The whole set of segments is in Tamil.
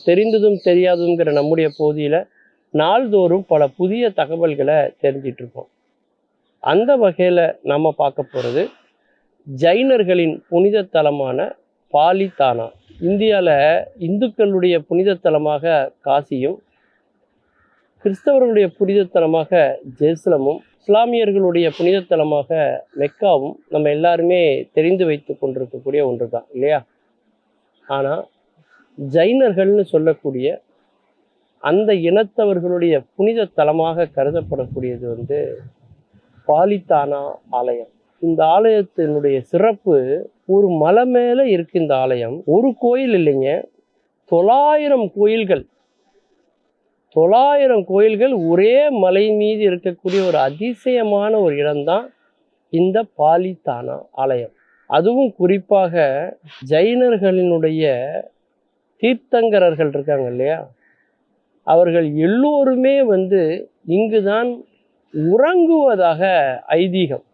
தெரிந்ததும் தெரியாததுங்கிற நம்முடைய பகுதியில் நாள்தோறும் பல புதிய தகவல்களை தெரிஞ்சிட்டு இருக்கோம். அந்த வகையில் நம்ம பார்க்க போகிறது ஜைனர்களின் புனித தலமான பாலித்தானா. இந்தியாவில் இந்துக்களுடைய புனித தலமாக காசியும், கிறிஸ்தவர்களுடைய புனித தலமாக ஜெருசலமும், இஸ்லாமியர்களுடைய புனித தலமாக மெக்காவும் நம்ம எல்லாருமே தெரிந்து வைத்து கொண்டிருக்கக்கூடிய ஒன்று தான் இல்லையா? ஆனால் ஜைனர்கள்னு சொல்லக்கூடிய அந்த இனத்தவர்களுடைய புனித தலமாக கருதப்படக்கூடியது பாலித்தானா ஆலயம். இந்த ஆலயத்தினுடைய சிறப்பு, ஒரு மலை மேலே இருக்கு இந்த ஆலயம். ஒரு கோயில் இல்லைங்க, 900 கோயில்கள். 900 கோயில்கள் ஒரே மலை மீது இருக்கக்கூடிய ஒரு அதிசயமான ஒரு இடம்தான் இந்த பாலித்தானா ஆலயம். அதுவும் குறிப்பாக ஜைனர்களினுடைய தீர்த்தங்கரர்கள் இருக்காங்க இல்லையா, அவர்கள் எல்லோருமே இங்குதான் உறங்குவதாக ஐதீகம்,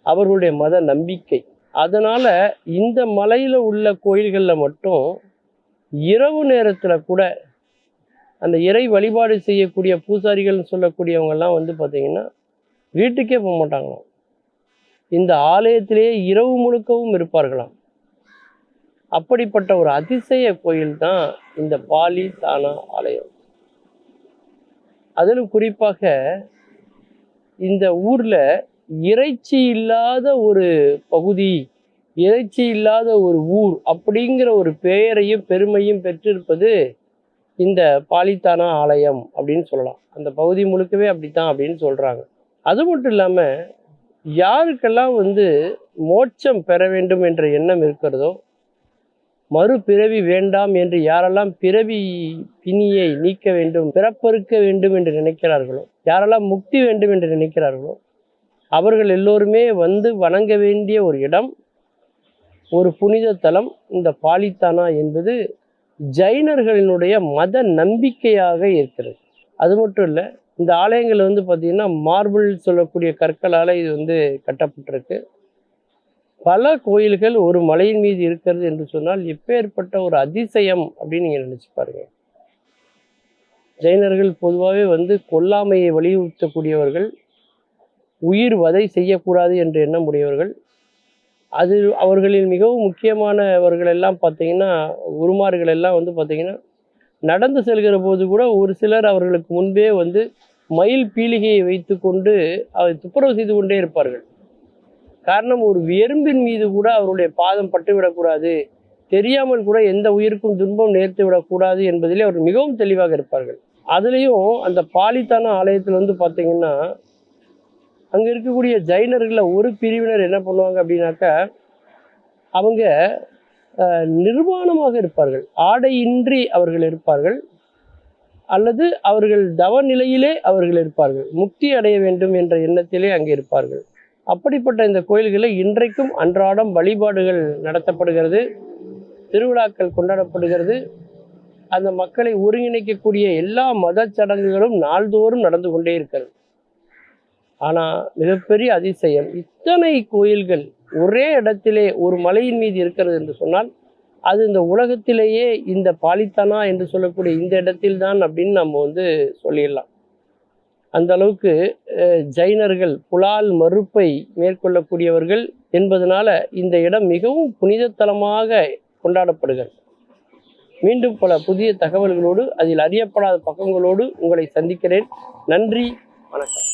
அவர்களுடைய மத நம்பிக்கை. அதனால இந்த மலையில் உள்ள கோயில்களில் மட்டும் இரவு நேரத்தில் கூட அந்த இறை வழிபாடு செய்யக்கூடிய பூசாரிகள் சொல்லக்கூடியவங்கெல்லாம் பார்த்தீங்கன்னா வீட்டுக்கே போக மாட்டாங்களாம், இந்த ஆலயத்திலேயே இரவு முழுக்கவும் இருப்பார்களாம். அப்படிப்பட்ட ஒரு அதிசய கோயில் தான் இந்த பாலித்தானா ஆலயம். அதிலும் குறிப்பாக இந்த ஊர்ல இறைச்சி இல்லாத ஒரு பகுதி, இறைச்சி இல்லாத ஒரு ஊர் அப்படிங்கிற ஒரு பெயரையும் பெருமையும் பெற்றிருப்பது இந்த பாலித்தானா ஆலயம் அப்படின்னு சொல்லலாம். அந்த பகுதி முழுக்கவே அப்படித்தான் அப்படின்னு சொல்றாங்க. அது மட்டும் இல்லாம யாருக்கெல்லாம் மோட்சம் பெற வேண்டும் என்ற எண்ணம் இருக்கிறதோ, மறுபிறவி வேண்டாம் என்று யாரெல்லாம் பிறவி பிணியை நீக்க வேண்டும், பிறப்பறுக்க வேண்டும் என்று நினைக்கிறார்களோ, யாரெல்லாம் முக்தி வேண்டும் என்று நினைக்கிறார்களோ, அவர்கள் எல்லோருமே வணங்க வேண்டிய ஒரு இடம், ஒரு புனித தலம் இந்த பாலித்தானா என்பது ஜைனர்களினுடைய மத நம்பிக்கையாக இருக்கிறது. அது மட்டும் இல்லை, இந்த ஆலயங்கள் பார்த்தீங்கன்னா மார்பிள் சொல்லக்கூடிய கற்களால் இது கட்டப்பட்டிருக்கு. பல கோயில்கள் ஒரு மலையின் மீது இருக்கிறது என்று சொன்னால் எப்பேற்பட்ட ஒரு அதிசயம் அப்படின்னு நீங்கள் நினச்சி பாருங்க. ஜைனர்கள் பொதுவாகவே கொல்லாமையை வலியுறுத்தக்கூடியவர்கள், உயிர் வதை செய்யக்கூடாது என்ற எண்ணம் உடையவர்கள். அது அவர்களில் மிகவும் முக்கியமானவர்கள் எல்லாம் பார்த்தீங்கன்னா, குருமார்கள் எல்லாம் பார்த்தீங்கன்னா நடந்து செல்கிற போது கூட ஒரு சிலர் அவர்களுக்கு முன்பே மயில் பீலிகையை வைத்து கொண்டு அதை துப்புரவு செய்து கொண்டே இருப்பார்கள். காரணம், ஒரு எறும்பின் மீது கூட அவருடைய பாதம் பட்டுவிடக்கூடாது, தெரியாமல் கூட எந்த உயிருக்கும் துன்பம் நேர்த்து விடக்கூடாது என்பதிலே அவர் மிகவும் தெளிவாக இருப்பார்கள். அதுலேயும் அந்த பாலித்தானா ஆலயத்தில் பார்த்தீங்கன்னா, அங்கே இருக்கக்கூடிய ஜைனர்களில் ஒரு பிரிவினர் என்ன பண்ணுவாங்க அப்படின்னாக்கா, அவங்க நிர்வாணமாக இருப்பார்கள், ஆடையின்றி அவர்கள் இருப்பார்கள், அல்லது அவர்கள் தவ நிலையிலே அவர்கள் இருப்பார்கள், முக்தி அடைய வேண்டும் என்ற எண்ணத்திலே அங்கே இருப்பார்கள். அப்படிப்பட்ட இந்த கோயில்களில் இன்றைக்கும் அன்றாடம் வழிபாடுகள் நடத்தப்படுகிறது, திருவிழாக்கள் கொண்டாடப்படுகிறது. அந்த மக்களை ஒருங்கிணைக்கக்கூடிய எல்லா மத சடங்குகளும் நாள்தோறும் நடந்து கொண்டே இருக்கிறது. ஆனால் மிகப்பெரிய அதிசயம், இத்தனை கோயில்கள் ஒரே இடத்திலே ஒரு மலையின் மீது இருக்கிறது என்று சொன்னால் அது இந்த உலகத்திலேயே இந்த பாலித்தானா என்று சொல்லக்கூடிய இந்த இடத்தில்தான் அப்படின்னு நம்ம சொல்லிடலாம். அந்த அளவுக்கு ஜைனர்கள் புலால் மறுப்பை மேற்கொள்ளக்கூடியவர்கள் என்பதனால இந்த இடம் மிகவும் புனித தலமாக கொண்டாடப்படுகிறது. மீண்டும் பல புதிய தகவல்களோடு, அதில் அறியப்படாத பக்கங்களோடு உங்களை சந்திக்கிறேன். நன்றி, வணக்கம்.